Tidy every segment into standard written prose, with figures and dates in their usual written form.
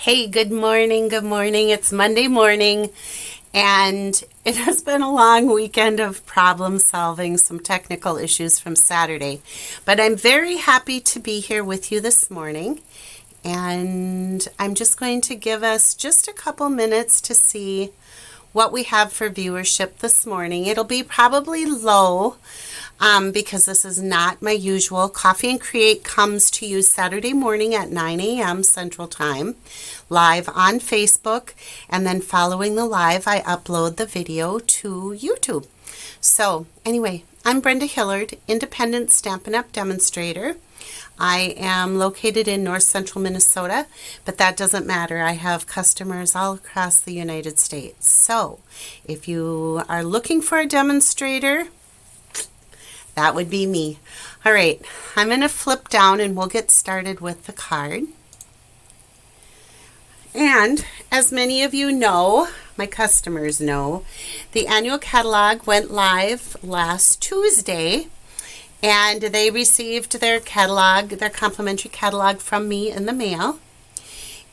Hey, good morning. Good morning. It's Monday morning, and it has been a long weekend of problem solving, some technical issues from Saturday. But I'm very happy to be here with you this morning, and I'm just going to give us just a couple minutes to see what we have for viewership this morning. It'll be probably low because this is not my usual. Coffee and Create comes to you Saturday morning at 9 a.m. Central Time, live on Facebook, and then following the live, I upload the video to YouTube. So anyway, I'm Brenda Hillard, independent Stampin' Up! Demonstrator. I am located in north central Minnesota, but that doesn't matter. I have customers all across the United States. So if you are looking for a demonstrator, that would be me. All right, I'm going to flip down and we'll get started with the card. And as many of you know, my customers know, the annual catalog went live last Tuesday. And they received their catalog, their complimentary catalog from me in the mail.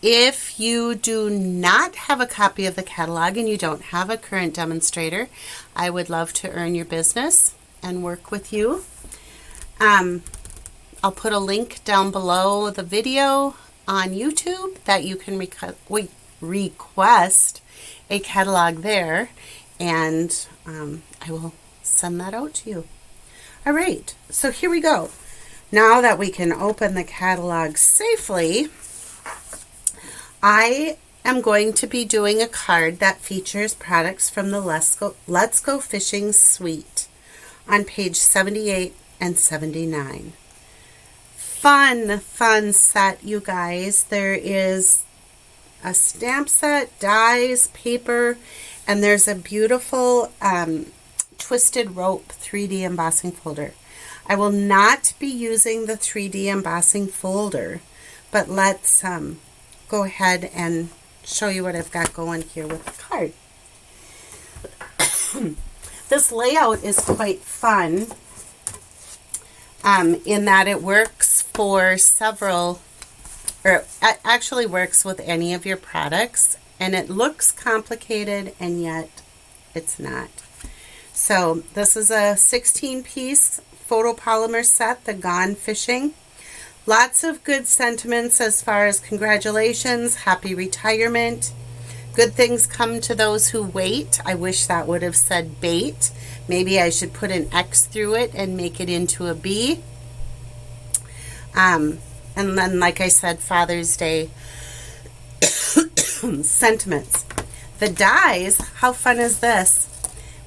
If you do not have a copy of the catalog and you don't have a current demonstrator, I would love to earn your business and work with you. I'll put a link down below the video on YouTube that you can request a catalog there, and I will send that out to you. All right, so here we go. Now that we can open the catalog safely, I am going to be doing a card that features products from the Let's Go Fishing Suite on page 78 and 79. Fun set, you guys. There is a stamp set, dies, paper, and there's a beautiful twisted rope 3D embossing folder. I will not be using the 3D embossing folder, but let's go ahead and show you what I've got going here with the card. This layout is quite fun in that it works for several, or it actually works with any of your products, and it looks complicated and yet it's not. So this is a 16-piece photopolymer set, the Gone Fishing. Lots of good sentiments as far as congratulations, happy retirement, good things come to those who wait. I wish that would have said bait. Maybe I should put an X through it and make it into a B. And then, like I said, Father's Day sentiments. The dies, how fun is this?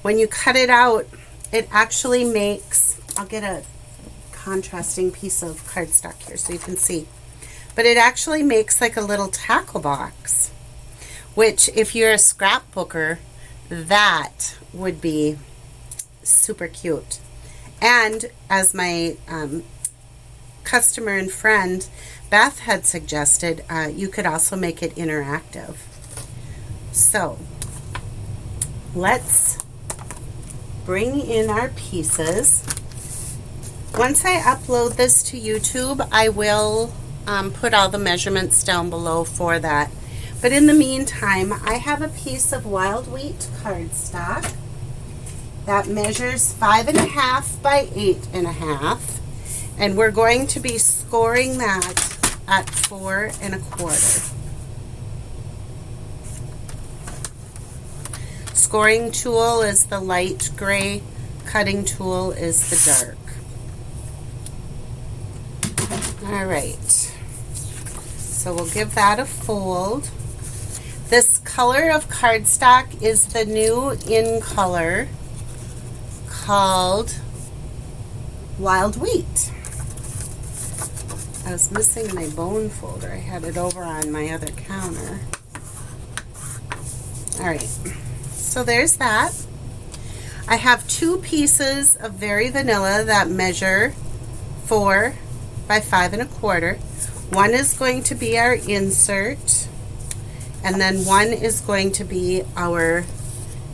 When you cut it out, it actually makes, I'll get a contrasting piece of cardstock here so you can see, but it actually makes like a little tackle box, which if you're a scrapbooker, that would be super cute. And as my customer and friend Beth had suggested, you could also make it interactive. So let's bring in our pieces. Once I upload this to YouTube, I will put all the measurements down below for that. But in the meantime, I have a piece of wild wheat cardstock that measures 5.5 by 8.5, and we're going to be scoring that at 4 1/4. Scoring tool is the light gray, cutting tool is the dark. All right, so we'll give that a fold. This color of cardstock is the new in color called Wild Wheat. I was missing my bone folder. I had it over on my other counter. All right. So there's that. I have 2 pieces of Very Vanilla that measure 4 by 5 1/4. One is going to be our insert, and then one is going to be our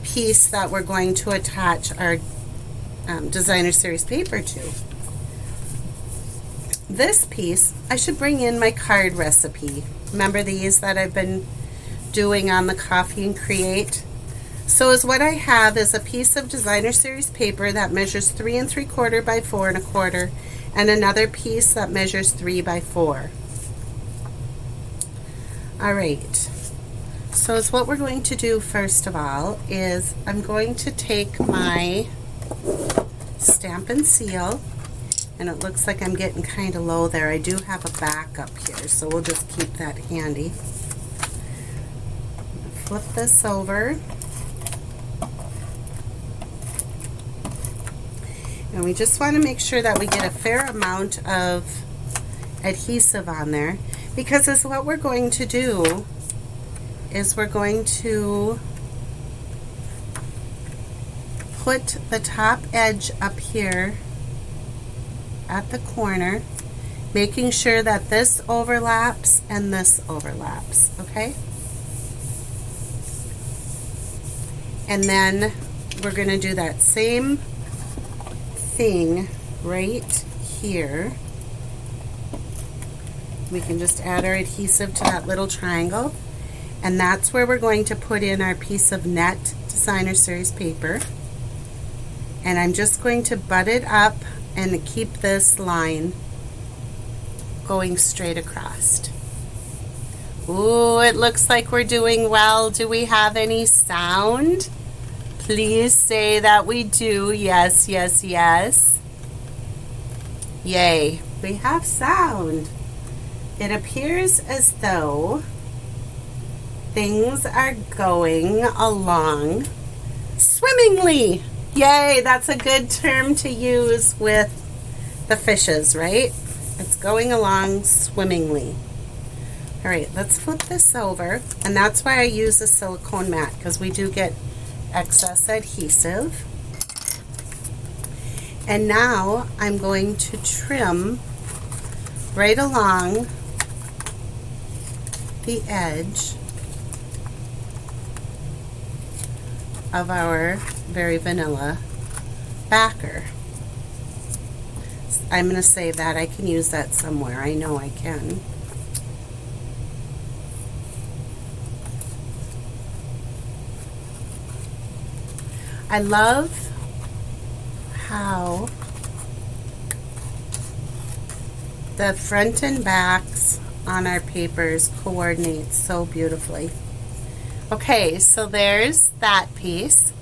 piece that we're going to attach our designer series paper to. This piece, I should bring in my card recipe Remember these that I've been doing on the Coffee and Create? So is what I have is a piece of designer series paper that measures 3 3/4 by 4 1/4, and another piece that measures 3 by 4. All right. So is what we're going to do first of all is I'm going to take my Stampin' Seal, and it looks like I'm getting kind of low there. I do have a backup here, so we'll just keep that handy. Flip this over. And we just want to make sure that we get a fair amount of adhesive on there, because as what we're going to do is we're going to put the top edge up here at the corner, making sure that this overlaps and this overlaps, okay? And then we're going to do that same thing right here. We can just add our adhesive to that little triangle, and that's where we're going to put in our piece of net designer series paper. And I'm just going to butt it up and keep this line going straight across. Ooh, it looks like we're doing well. Do we have any sound? Please say that we do. Yes, yes, yes. Yay, we have sound. It appears as though things are going along swimmingly. Yay, that's a good term to use with the fishes, right? It's going along swimmingly. All right, let's flip this over, and that's why I use a silicone mat, because we do get excess adhesive. And now I'm going to trim right along the edge of our Very Vanilla backer. I'm going to save that. I can use that somewhere. I know I can. I love how the front and backs on our papers coordinate so beautifully. Okay, so there's that piece.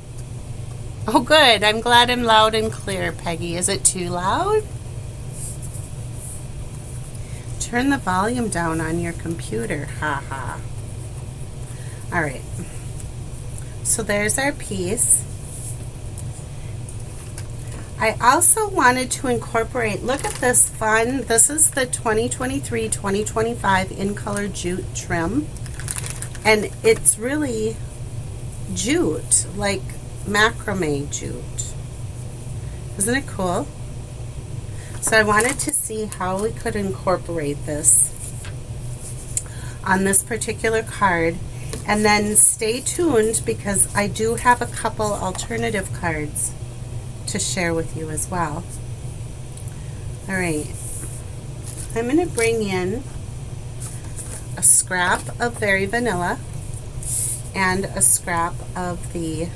Oh good, I'm glad I'm loud and clear, Peggy. Is it too loud? Turn the volume down on your computer, haha. Alright, so there's our piece. I also wanted to incorporate, look at this fun, this is the 2023-2025 in color jute trim, and it's really jute, like macrame jute. Isn't it cool? So I wanted to see how we could incorporate this on this particular card, and then stay tuned because I do have a couple alternative cards to share with you as well. All right, I'm going to bring in a scrap of Very Vanilla and a scrap of the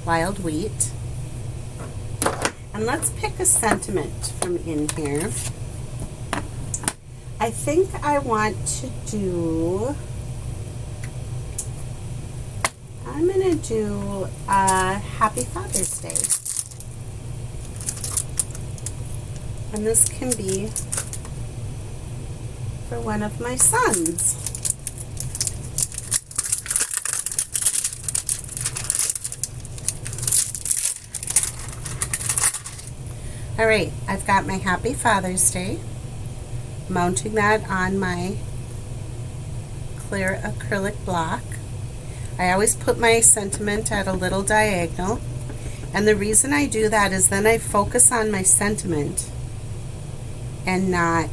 wild wheat, and let's pick a sentiment from in here. I think I want to do, I'm going to do a Happy Father's Day. And this can be for one of my sons. All right, I've got my Happy Father's Day, mounting that on my clear acrylic block. I always put my sentiment at a little diagonal, and the reason I do that is then I focus on my sentiment and not,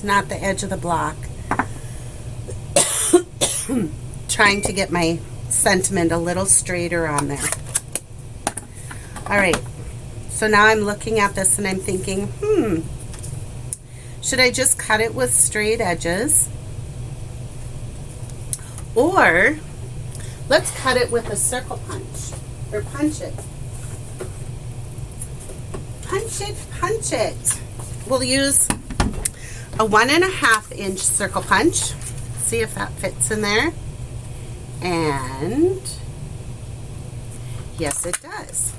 not the edge of the block. Trying to get my sentiment a little straighter on there. All right, so now I'm looking at this and I'm thinking, Should I just cut it with straight edges? Or let's cut it with a circle punch, or punch it. Punch it, punch it. We'll use a 1.5 inch circle punch. See if that fits in there. And yes, it does.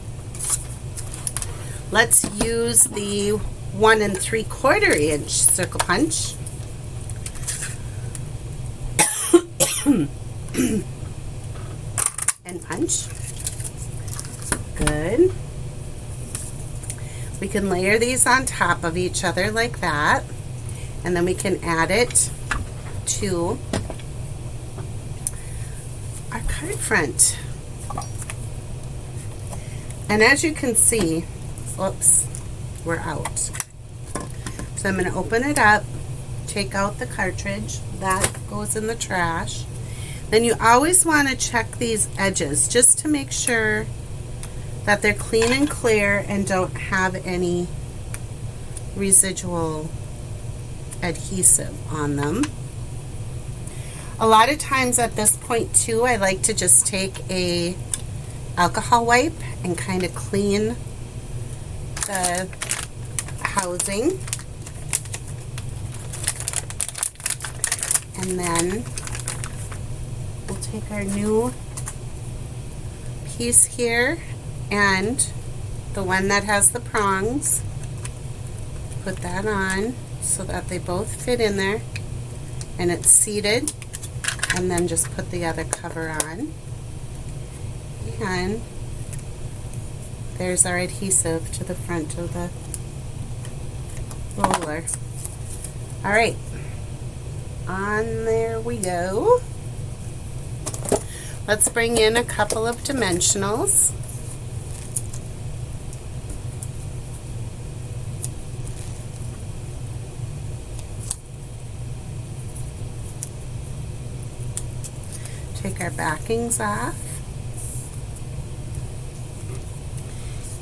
Let's use the 1 3/4 inch circle punch. And punch. Good. We can layer these on top of each other like that, and then we can add it to our card front. And as you can see, oops, we're out. So I'm going to open it up, take out the cartridge. That goes in the trash. Then you always want to check these edges just to make sure that they're clean and clear and don't have any residual adhesive on them. A lot of times at this point too, I like to just take a alcohol wipe and kind of clean the housing. And then we'll take our new piece here and the one that has the prongs, put that on so that they both fit in there and it's seated, and then just put the other cover on, and there's our adhesive to the front of the roller. Alright, on there we go. Let's bring in a couple of dimensionals. Take our backings off.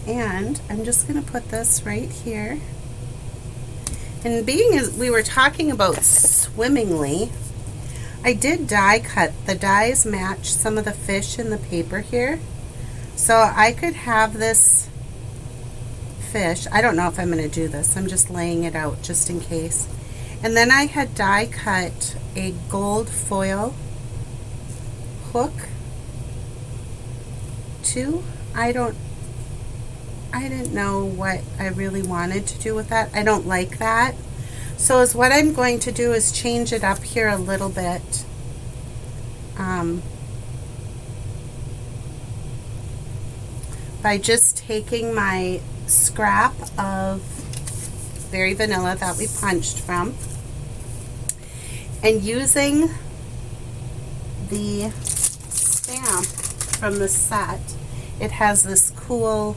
And I'm just going to put this right here. And being as we were talking about swimmingly, I did die cut. The dies match some of the fish in the paper here. So I could have this fish. I don't know if I'm going to do this. I'm just laying it out just in case. And then I had die cut a gold foil hook too. I didn't know what I really wanted to do with that. I don't like that. So is what I'm going to do is change it up here a little bit. By just taking my scrap of Very Vanilla that we punched from and using the stamp from the set. It has this cool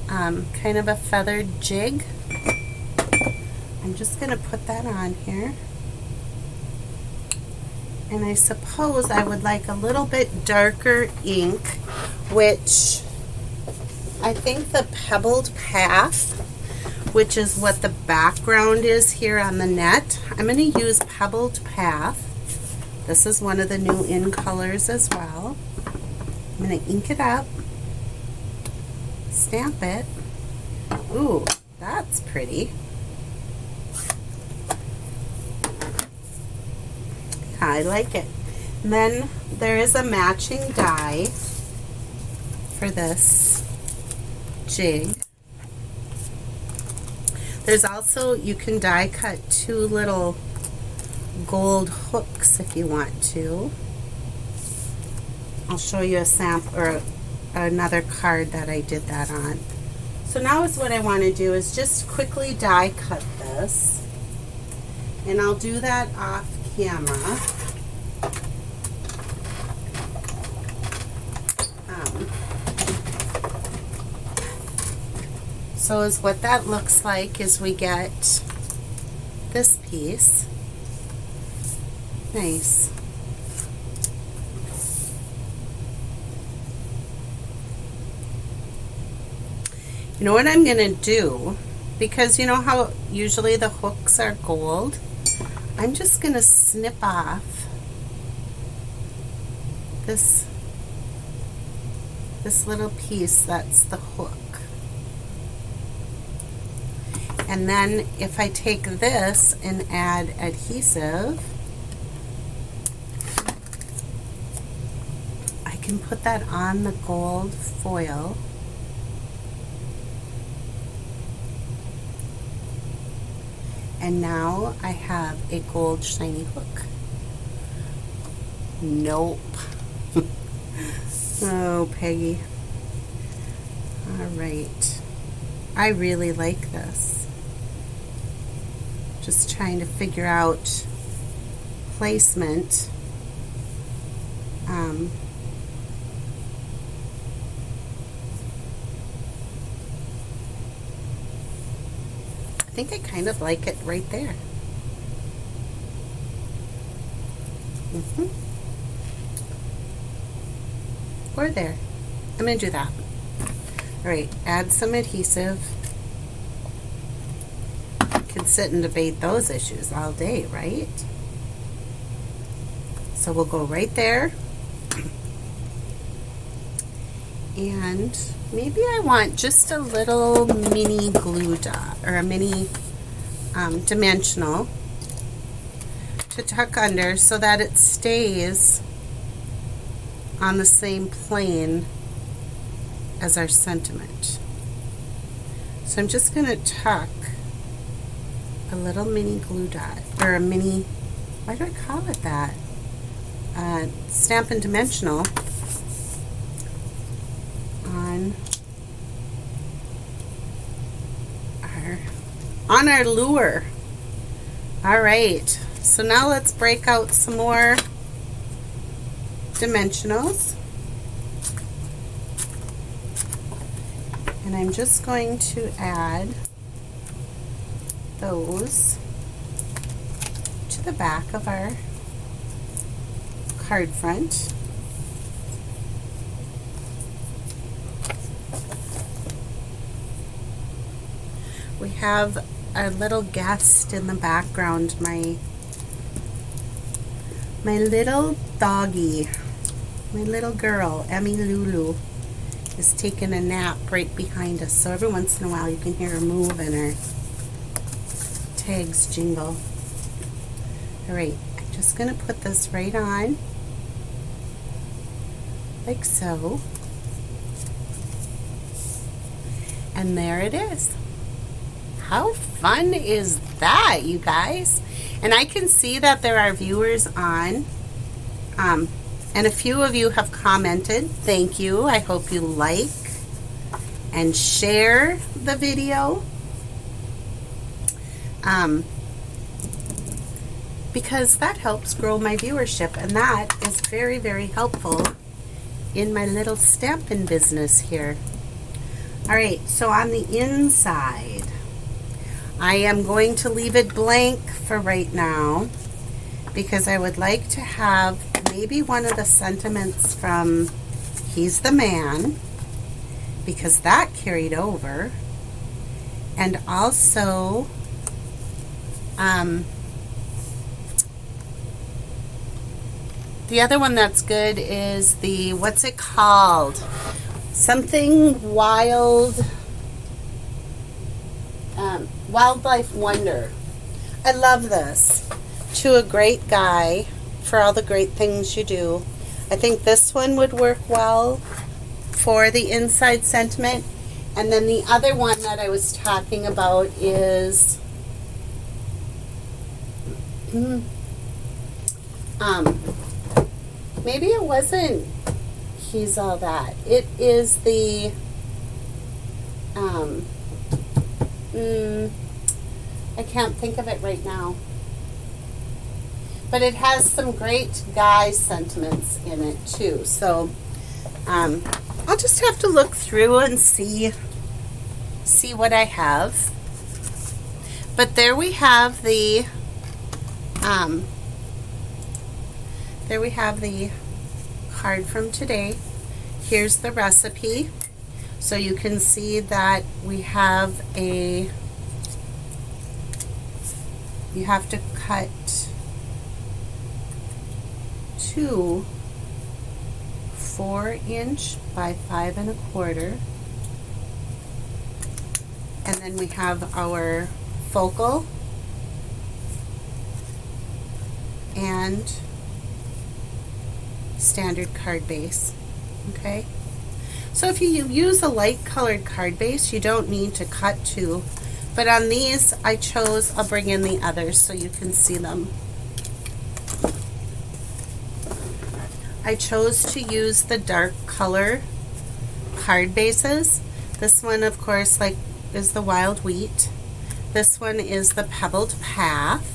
kind of a feathered jig. I'm just going to put that on here. And I suppose I would like a little bit darker ink, which I think the Pebbled Path, which is what the background is here on the net, I'm going to use Pebbled Path. This is one of the new in colors as well. I'm going to ink it up, stamp it. Ooh, that's pretty. I like it. And then there is a matching die for this jig. There's also, you can die cut 2 little gold hooks if you want to. I'll show you a sample or another card that I did that on. So now is what I want to do is just quickly die cut this, and I'll do that off camera. So is what that looks like is we get this piece. Nice. You know what I'm going to do because you know how usually the hooks are gold? I'm just going to snip off this little piece that's the hook. And then if I take this and add adhesive, I can put that on the gold foil. And now I have a gold shiny hook. Nope. Oh, Peggy. All right. I really like this. Just trying to figure out placement. I think I kind of like it right there. Or there. I'm going to do that. All right, add some adhesive. Can sit and debate those issues all day, right? So we'll go right there. And maybe I want just a little mini glue dot, or a mini dimensional to tuck under so that it stays on the same plane as our sentiment. So I'm just going to tuck a little mini glue dot, or a mini, why do I call it that? Stampin' Dimensional on our lure. All right, so now let's break out some more dimensionals. And I'm just going to add those to the back of our card front. We have our little guest in the background, my little doggy, my little girl, Emmy Lulu, is taking a nap right behind us. So every once in a while you can hear her move and her tags jingle. All right, I'm just going to put this right on, like so. And there it is. How fun is that, you guys? And I can see that there are viewers on, and a few of you have commented. Thank you. I hope you like and share the video, because that helps grow my viewership, and that is very, very helpful in my little stampin' business here. All right, so on the inside, I am going to leave it blank for right now because I would like to have maybe one of the sentiments from He's the Man, because that carried over, and also the other one that's good is the, what's it called? Something wild. Wildlife Wonder. I love this. To a great guy for all the great things you do. I think this one would work well for the inside sentiment. And then the other one that I was talking about is maybe it wasn't He's All That. It is the I can't think of it right now. But it has some great guy sentiments in it too. So I'll just have to look through and see what I have. But there we have the card from today. Here's the recipe. So you can see that we have a you have to cut 2 4" by 5 1/4, and then we have our focal and standard card base. Okay, so if you use a light colored card base, you don't need to cut 2, but on these I'll bring in the others so you can see them. I chose to use the dark color card bases. This one, of course, is the Wild Wheat. This one is the Pebbled Path.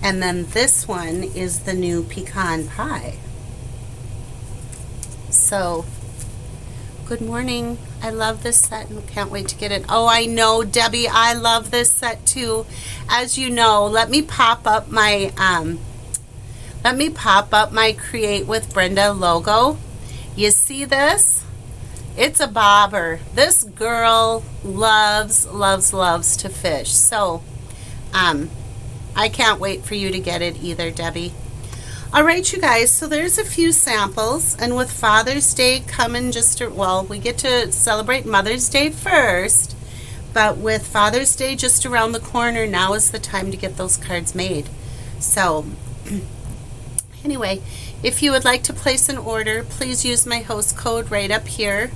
And then this one is the new Pecan Pie. So, good morning. I love this set and can't wait to get it. Oh, I know, Debbie, I love this set too. As you know, let me pop up my Create with Brenda logo. You see this? It's a bobber. This girl loves to fish. So, I can't wait for you to get it either, Debbie. All right, you guys, so there's a few samples, and with Father's Day coming we get to celebrate Mother's Day first, but with Father's Day just around the corner, now is the time to get those cards made. So, anyway, if you would like to place an order, please use my host code right up here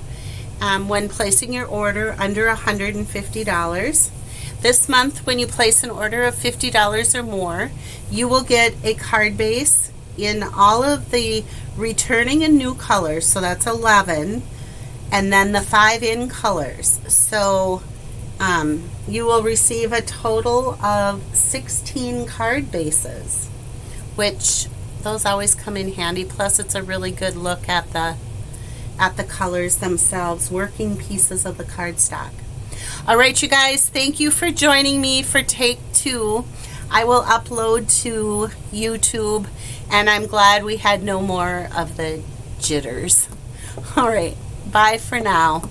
when placing your order under $150. This month, when you place an order of $50 or more, you will get a card base in all of the returning and new colors, so that's 11, and then the 5 in colors. So you will receive a total of 16 card bases, which those always come in handy. Plus, it's a really good look at the colors themselves, working pieces of the cardstock. All right, you guys, thank you for joining me for take 2. I will upload to YouTube, and I'm glad we had no more of the jitters. All right, bye for now.